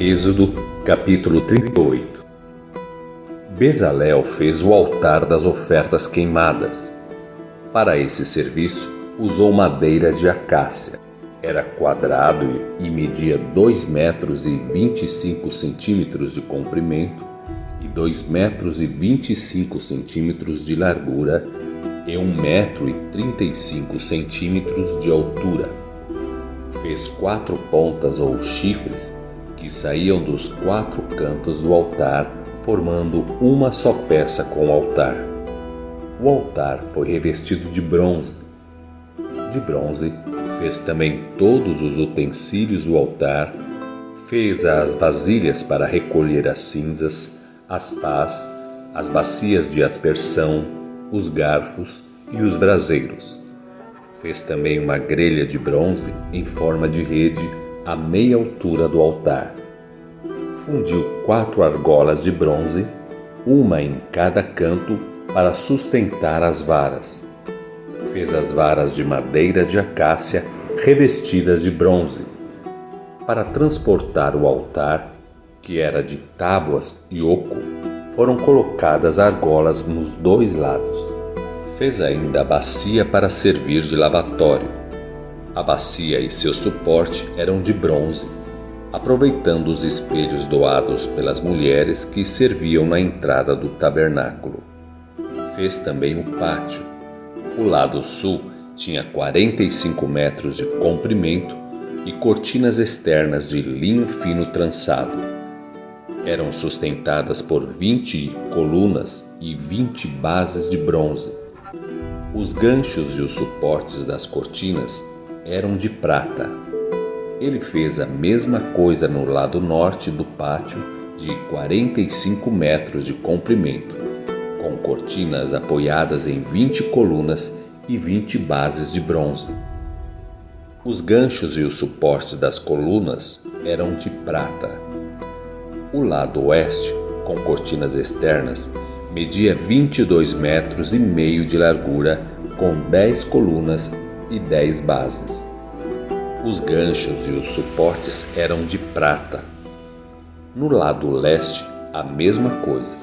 Êxodo, capítulo 38. Bezalel fez o altar das ofertas queimadas. Para esse serviço, usou madeira de acácia. Era quadrado e media 2 metros e 25 centímetros de comprimento e 2 metros e 25 centímetros de largura e 1 metro e 35 centímetros de altura. Fez 4 pontas ou chifres que saíam dos 4 cantos do altar, formando uma só peça com o altar. O altar foi revestido de bronze. De bronze, fez também todos os utensílios do altar, fez as vasilhas para recolher as cinzas, as pás, as bacias de aspersão, os garfos e os braseiros. Fez também uma grelha de bronze em forma de rede à meia altura do altar. Fundiu 4 argolas de bronze, uma em cada canto, para sustentar as varas. Fez as varas de madeira de acácia revestidas de bronze. Para transportar o altar, que era de tábuas e oco, foram colocadas argolas nos 2 lados. Fez ainda a bacia para servir de lavatório. A bacia e seu suporte eram de bronze, aproveitando os espelhos doados pelas mulheres que serviam na entrada do tabernáculo. Fez também o pátio. O lado sul tinha 45 metros de comprimento e cortinas externas de linho fino trançado. Eram sustentadas por 20 colunas e 20 bases de bronze. Os ganchos e os suportes das cortinas eram de prata. Ele fez a mesma coisa no lado norte do pátio, de 45 metros de comprimento, com cortinas apoiadas em 20 colunas e 20 bases de bronze. Os ganchos e os suportes das colunas eram de prata. O lado oeste, com cortinas externas, media 22 metros e meio de largura, com 10 colunas e 10 bases. Os ganchos e os suportes eram de prata. No lado leste, a mesma coisa,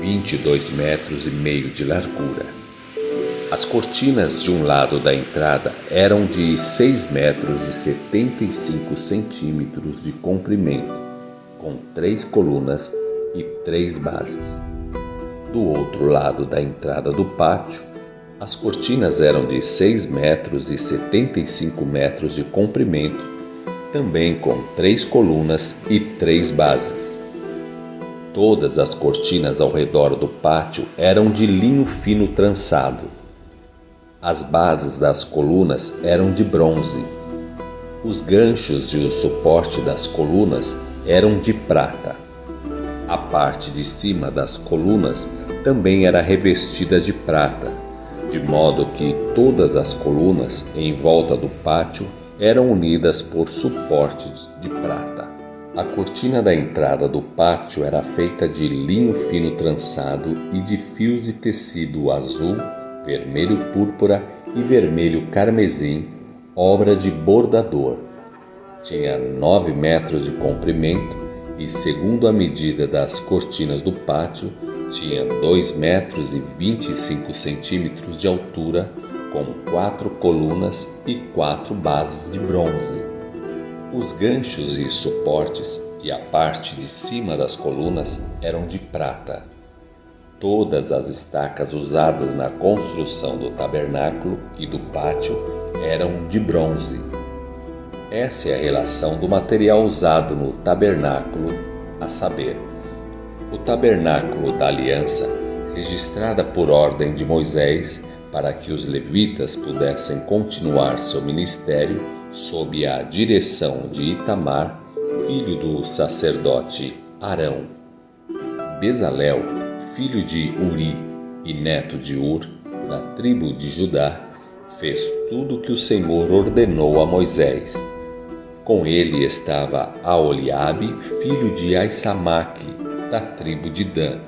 22 metros e meio de largura. As cortinas de um lado da entrada eram de 6 metros e 75 centímetros de comprimento, com 3 colunas e 3 bases. Do outro lado da entrada do pátio, as cortinas eram de 6 metros e 75 metros de comprimento, também com 3 colunas e 3 bases. Todas as cortinas ao redor do pátio eram de linho fino trançado. As bases das colunas eram de bronze. Os ganchos e o suporte das colunas eram de prata. A parte de cima das colunas também era revestida de prata, de modo que todas as colunas em volta do pátio eram unidas por suportes de prata. A cortina da entrada do pátio era feita de linho fino trançado e de fios de tecido azul, vermelho púrpura e vermelho carmesim, obra de bordador. Tinha 9 metros de comprimento e, segundo a medida das cortinas do pátio, tinha 2 metros e 25 centímetros de altura, com 4 colunas e 4 bases de bronze. Os ganchos e suportes e a parte de cima das colunas eram de prata. Todas as estacas usadas na construção do tabernáculo e do pátio eram de bronze. Essa é a relação do material usado no tabernáculo, a saber, o tabernáculo da aliança, registrada por ordem de Moisés para que os levitas pudessem continuar seu ministério sob a direção de Itamar, filho do sacerdote Arão. Bezalel, filho de Uri e neto de Ur, da tribo de Judá, fez tudo o que o Senhor ordenou a Moisés. Com ele estava Aholiabe, filho de Aissamaque, da tribo de Dan,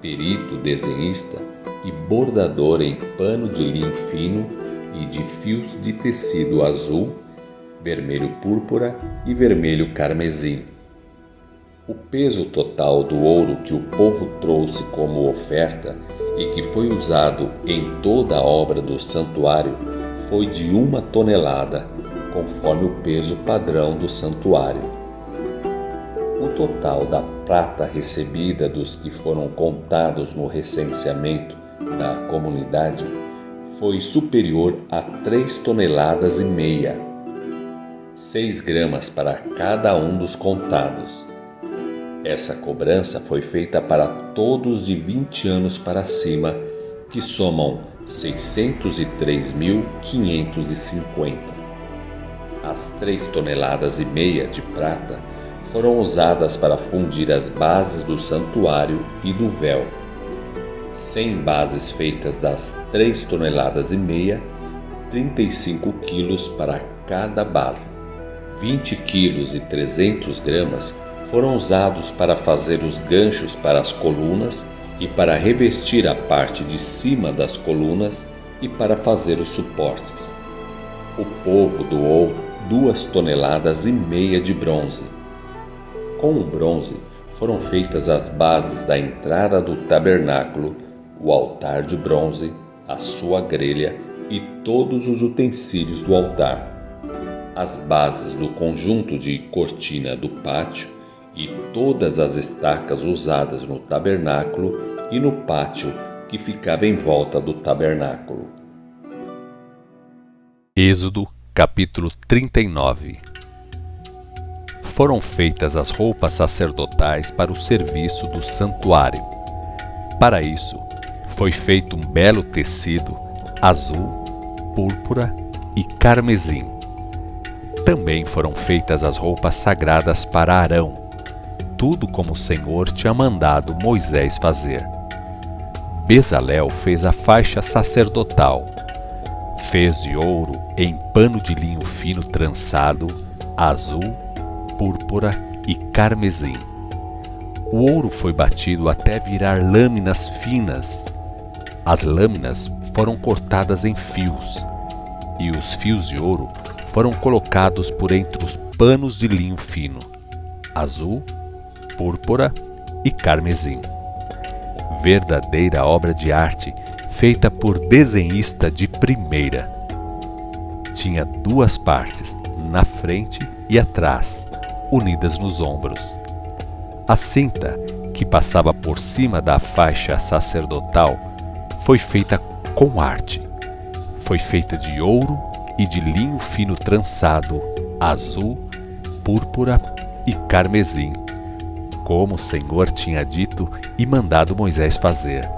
perito desenhista e bordador em pano de linho fino e de fios de tecido azul, vermelho púrpura e vermelho carmesim. O peso total do ouro que o povo trouxe como oferta e que foi usado em toda a obra do santuário foi de 1 tonelada, conforme o peso padrão do santuário. O total da prata recebida dos que foram contados no recenseamento da comunidade foi superior a 3,5 toneladas, 6 gramas para cada um dos contados. Essa cobrança foi feita para todos de 20 anos para cima, que somam 603.550. As 3,5 toneladas de prata foram usadas para fundir as bases do santuário e do véu. 100 bases feitas das 3,5 toneladas, 35 quilos para cada base. 20 quilos e 300 gramas foram usados para fazer os ganchos para as colunas e para revestir a parte de cima das colunas e para fazer os suportes. O povo doou 2,5 toneladas de bronze. Com o bronze foram feitas as bases da entrada do tabernáculo, o altar de bronze, a sua grelha e todos os utensílios do altar, as bases do conjunto de cortina do pátio e todas as estacas usadas no tabernáculo e no pátio que ficava em volta do tabernáculo. Êxodo, capítulo 39. Foram feitas as roupas sacerdotais para o serviço do santuário. Para isso, foi feito um belo tecido azul, púrpura e carmesim. Também foram feitas as roupas sagradas para Arão, tudo como o Senhor tinha mandado Moisés fazer. Bezalel fez a faixa sacerdotal. Fez de ouro em pano de linho fino trançado, azul, púrpura e carmesim. O ouro foi batido até virar lâminas finas. As lâminas foram cortadas em fios, e os fios de ouro foram colocados por entre os panos de linho fino, azul, púrpura e carmesim. Verdadeira obra de arte feita por desenhista de primeira. Tinha 2 partes, na frente e atrás, unidas nos ombros. A cinta, que passava por cima da faixa sacerdotal, foi feita com arte. Foi feita de ouro e de linho fino trançado, azul, púrpura e carmesim, como o Senhor tinha dito e mandado Moisés fazer.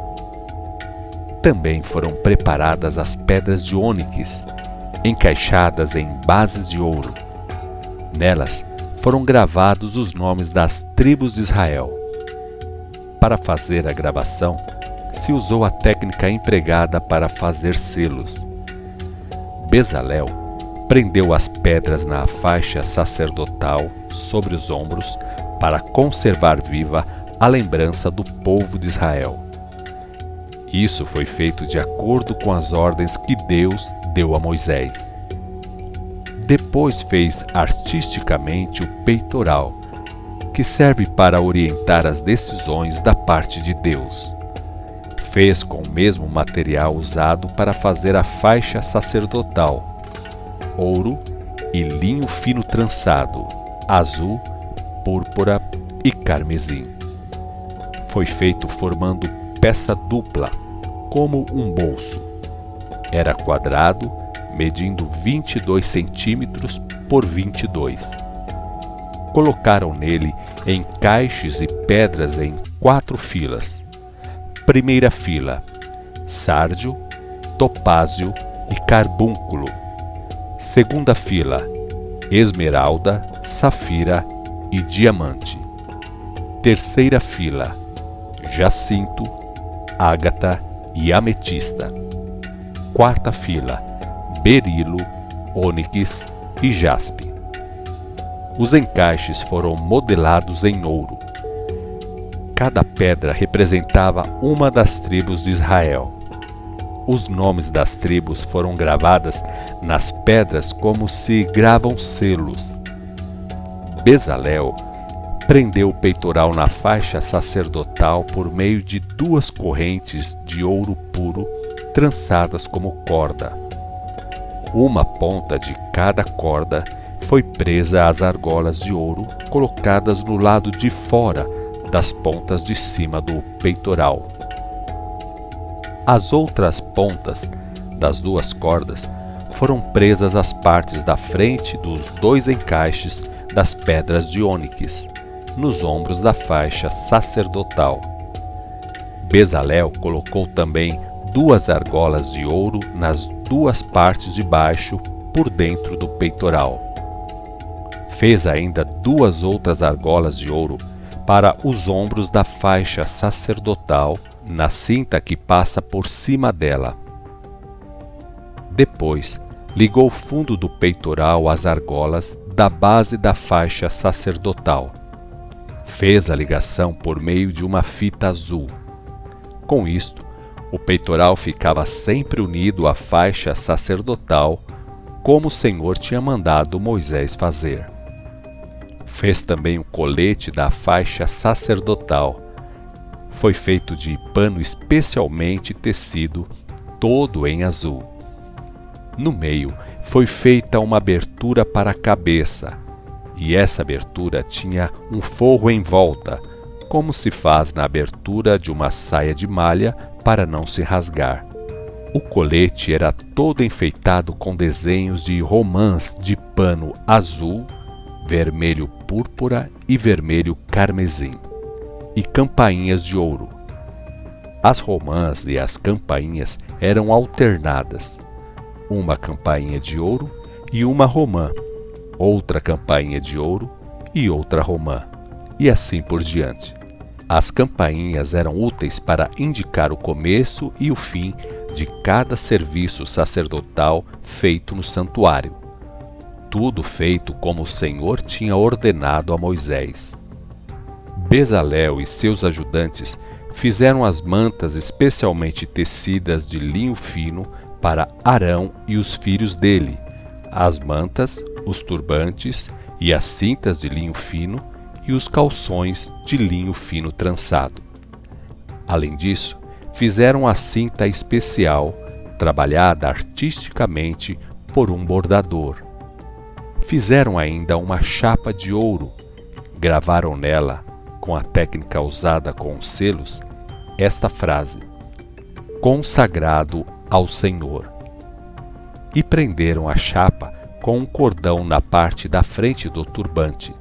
Também foram preparadas as pedras de ônix, encaixadas em bases de ouro. Nelas foram gravados os nomes das tribos de Israel. Para fazer a gravação, se usou a técnica empregada para fazer selos. Bezalel prendeu as pedras na faixa sacerdotal sobre os ombros para conservar viva a lembrança do povo de Israel. Isso foi feito de acordo com as ordens que Deus deu a Moisés. Depois fez artisticamente o peitoral, que serve para orientar as decisões da parte de Deus. Fez com o mesmo material usado para fazer a faixa sacerdotal, ouro e linho fino trançado, azul, púrpura e carmesim. Foi feito formando peça dupla, como um bolso. Era quadrado, medindo 22 centímetros por 22. Colocaram nele encaixes e pedras em 4 filas. Primeira fila, sárdio, topázio e carbúnculo. Segunda fila, esmeralda, safira e diamante. Terceira fila, jacinto, ágata e ametista. Quarta fila, berilo, ônix e jaspe. Os encaixes foram modelados em ouro. Cada pedra representava uma das tribos de Israel. Os nomes das tribos foram gravadas nas pedras como se gravam selos. Bezalel prendeu o peitoral na faixa sacerdotal por meio de 2 correntes de ouro puro trançadas como corda. Uma ponta de cada corda foi presa às argolas de ouro colocadas no lado de fora das pontas de cima do peitoral. As outras pontas das 2 cordas foram presas às partes da frente dos 2 encaixes das pedras de ônix, nos ombros da faixa sacerdotal. Bezalel colocou também 2 argolas de ouro nas 2 partes de baixo por dentro do peitoral. Fez ainda 2 outras argolas de ouro para os ombros da faixa sacerdotal, na cinta que passa por cima dela. Depois, ligou o fundo do peitoral às argolas da base da faixa sacerdotal. Fez a ligação por meio de uma fita azul. Com isto, o peitoral ficava sempre unido à faixa sacerdotal, como o Senhor tinha mandado Moisés fazer. Fez também o colete da faixa sacerdotal. Foi feito de pano especialmente tecido, todo em azul. No meio foi feita uma abertura para a cabeça, e essa abertura tinha um forro em volta, como se faz na abertura de uma saia de malha para não se rasgar. O colete era todo enfeitado com desenhos de romãs de pano azul, vermelho púrpura e vermelho carmesim, e campainhas de ouro. As romãs e as campainhas eram alternadas, uma campainha de ouro e uma romã, outra campainha de ouro e outra romã, e assim por diante. As campainhas eram úteis para indicar o começo e o fim de cada serviço sacerdotal feito no santuário. Tudo feito como o Senhor tinha ordenado a Moisés. Bezalel e seus ajudantes fizeram as mantas especialmente tecidas de linho fino para Arão e os filhos dele, as mantas, os turbantes e as cintas de linho fino e os calções de linho fino trançado. Além disso, fizeram a cinta especial, trabalhada artisticamente por um bordador. Fizeram ainda uma chapa de ouro, gravaram nela, com a técnica usada com os selos, esta frase: consagrado ao Senhor. E prenderam a chapa com um cordão na parte da frente do turbante.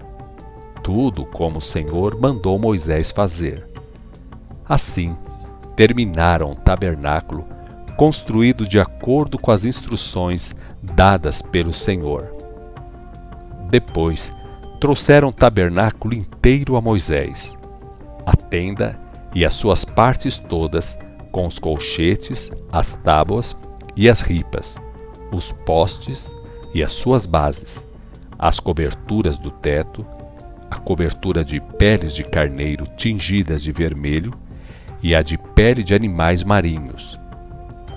Tudo como o Senhor mandou Moisés fazer. Assim, terminaram o tabernáculo, construído de acordo com as instruções dadas pelo Senhor. Depois, trouxeram o tabernáculo inteiro a Moisés, a tenda e as suas partes todas, com os colchetes, as tábuas e as ripas, os postes e as suas bases, as coberturas do teto, a cobertura de peles de carneiro tingidas de vermelho e a de pele de animais marinhos,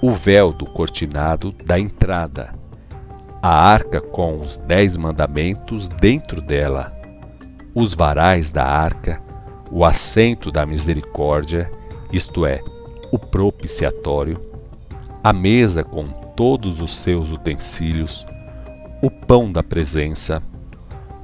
o véu do cortinado da entrada, a arca com os 10 mandamentos dentro dela, os varais da arca, o assento da misericórdia, isto é, o propiciatório, a mesa com todos os seus utensílios, o pão da presença,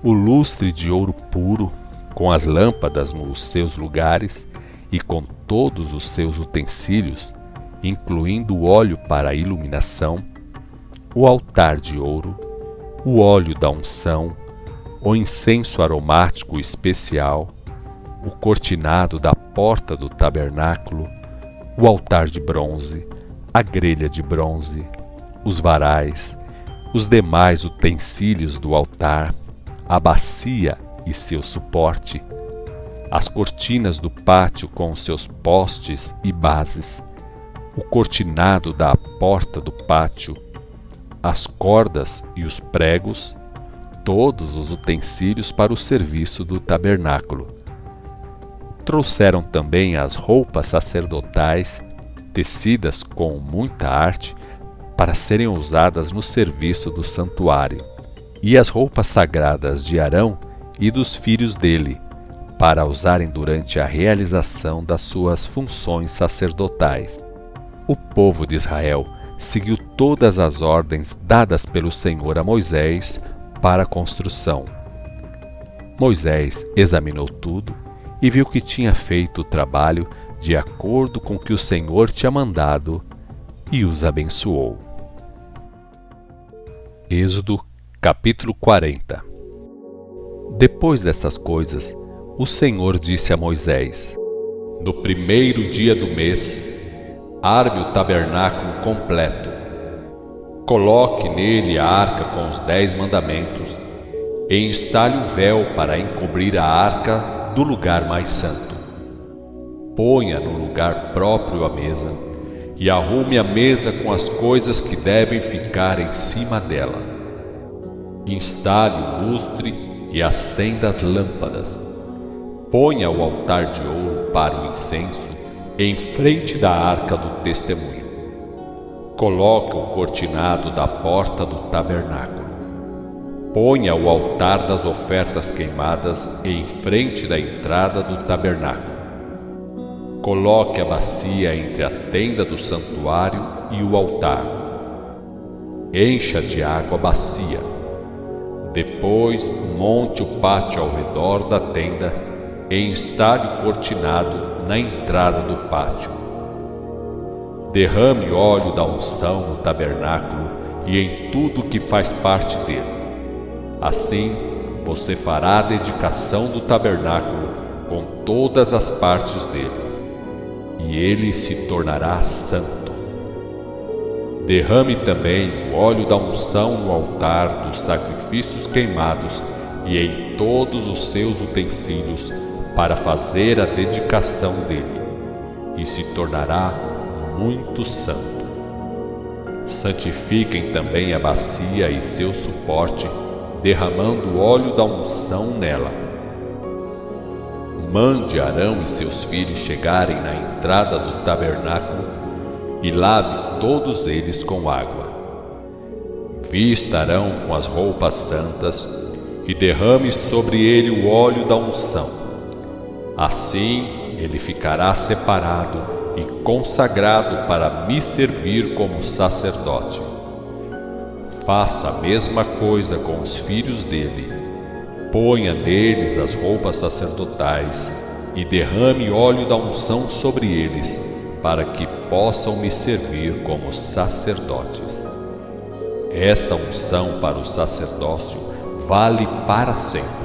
o lustre de ouro puro, com as lâmpadas nos seus lugares e com todos os seus utensílios, incluindo o óleo para a iluminação, o altar de ouro, o óleo da unção, o incenso aromático especial, o cortinado da porta do tabernáculo, o altar de bronze, a grelha de bronze, os varais, os demais utensílios do altar, a bacia e seu suporte, as cortinas do pátio com seus postes e bases, o cortinado da porta do pátio, as cordas e os pregos, todos os utensílios para o serviço do tabernáculo. Trouxeram também as roupas sacerdotais, tecidas com muita arte, para serem usadas no serviço do santuário, e as roupas sagradas de Arão e dos filhos dele, para usarem durante a realização das suas funções sacerdotais. O povo de Israel seguiu todas as ordens dadas pelo Senhor a Moisés para a construção. Moisés examinou tudo e viu que tinha feito o trabalho de acordo com o que o Senhor tinha mandado e os abençoou. Êxodo, capítulo 40. Depois dessas coisas, o Senhor disse a Moisés: No primeiro dia do mês, arme o tabernáculo completo. Coloque nele a arca com os 10 mandamentos e instale o véu para encobrir a arca do lugar mais santo. Ponha no lugar próprio a mesa e arrume a mesa com as coisas que devem ficar em cima dela. Instale o lustre e acenda as lâmpadas. Ponha o altar de ouro para o incenso em frente da arca do testemunho. Coloque o cortinado da porta do tabernáculo. Ponha o altar das ofertas queimadas em frente da entrada do tabernáculo. Coloque a bacia entre a tenda do santuário e o altar. Encha de água a bacia. Depois monte o pátio ao redor da tenda e instale o cortinado na entrada do pátio. Derrame óleo da unção no tabernáculo e em tudo que faz parte dele. Assim, você fará a dedicação do tabernáculo com todas as partes dele, e ele se tornará santo. Derrame também o óleo da unção no altar dos sacrifícios queimados e em todos os seus utensílios para fazer a dedicação dele, e se tornará muito santo. Santifiquem também a bacia e seu suporte, derramando o óleo da unção nela. Mande Arão e seus filhos chegarem na entrada do tabernáculo e lave todos eles com água. Vista Arão com as roupas santas e derrame sobre ele o óleo da unção. Assim ele ficará separado e consagrado para me servir como sacerdote. Faça a mesma coisa com os filhos dele. Ponha neles as roupas sacerdotais e derrame óleo da unção sobre eles, para que possam me servir como sacerdotes. Esta unção para o sacerdócio vale para sempre,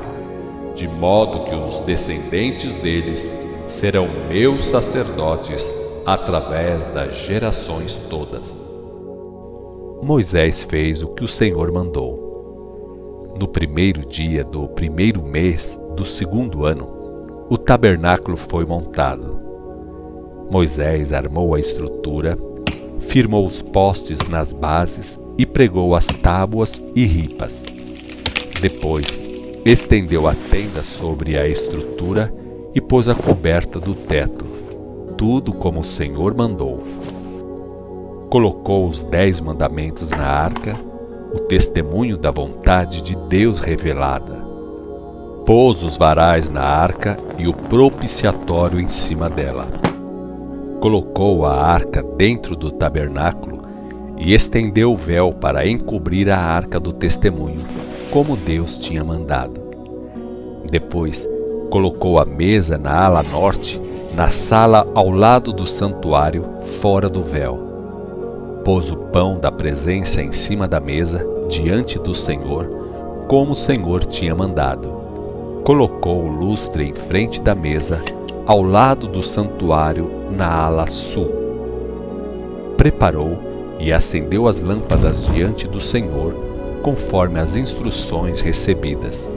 de modo que os descendentes deles serão meus sacerdotes através das gerações todas. Moisés fez o que o Senhor mandou. No primeiro dia do primeiro mês do segundo ano, o tabernáculo foi montado. Moisés armou a estrutura, firmou os postes nas bases e pregou as tábuas e ripas. Depois, estendeu a tenda sobre a estrutura e pôs a coberta do teto, tudo como o Senhor mandou. Colocou os 10 mandamentos na arca, o testemunho da vontade de Deus revelada. Pôs os varais na arca e o propiciatório em cima dela. Colocou a arca dentro do tabernáculo e estendeu o véu para encobrir a arca do testemunho, como Deus tinha mandado. Depois, colocou a mesa na ala norte, na sala ao lado do santuário, fora do véu. Pôs o pão da presença em cima da mesa, diante do Senhor, como o Senhor tinha mandado. Colocou o lustre em frente da mesa, ao lado do santuário, na ala sul. Preparou e acendeu as lâmpadas diante do Senhor, conforme as instruções recebidas.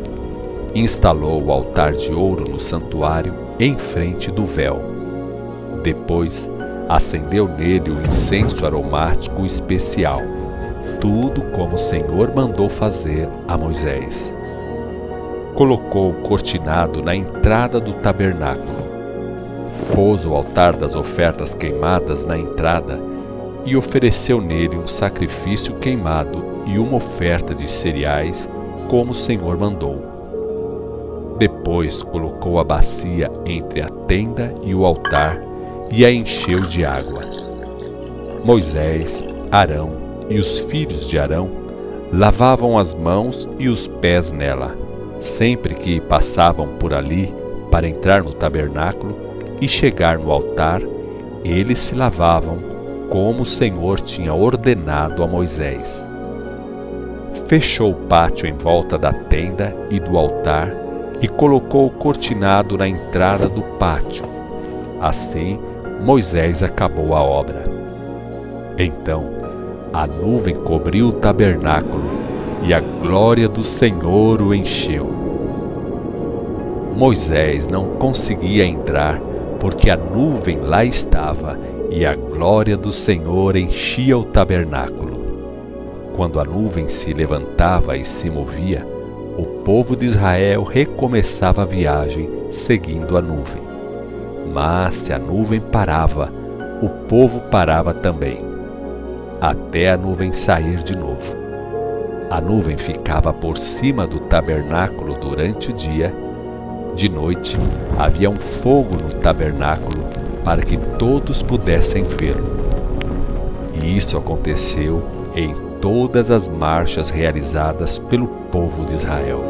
Instalou o altar de ouro no santuário, em frente do véu. Depois, acendeu nele o incenso aromático especial, tudo como o Senhor mandou fazer a Moisés. Colocou o cortinado na entrada do tabernáculo. Pôs o altar das ofertas queimadas na entrada e ofereceu nele um sacrifício queimado e uma oferta de cereais, como o Senhor mandou. Depois colocou a bacia entre a tenda e o altar e a encheu de água. Moisés, Arão e os filhos de Arão lavavam as mãos e os pés nela, sempre que passavam por ali para entrar no tabernáculo e chegar no altar. Eles se lavavam como o Senhor tinha ordenado a Moisés. Fechou o pátio em volta da tenda e do altar e colocou o cortinado na entrada do pátio. Assim, Moisés acabou a obra. Então, a nuvem cobriu o tabernáculo e a glória do Senhor o encheu. Moisés não conseguia entrar porque a nuvem lá estava e a glória do Senhor enchia o tabernáculo. Quando a nuvem se levantava e se movia, o povo de Israel recomeçava a viagem seguindo a nuvem. Mas se a nuvem parava, o povo parava também, até a nuvem sair de novo. A nuvem ficava por cima do tabernáculo durante o dia. De noite havia um fogo no tabernáculo para que todos pudessem vê-lo. E isso aconteceu em todas as marchas realizadas pelo povo de Israel.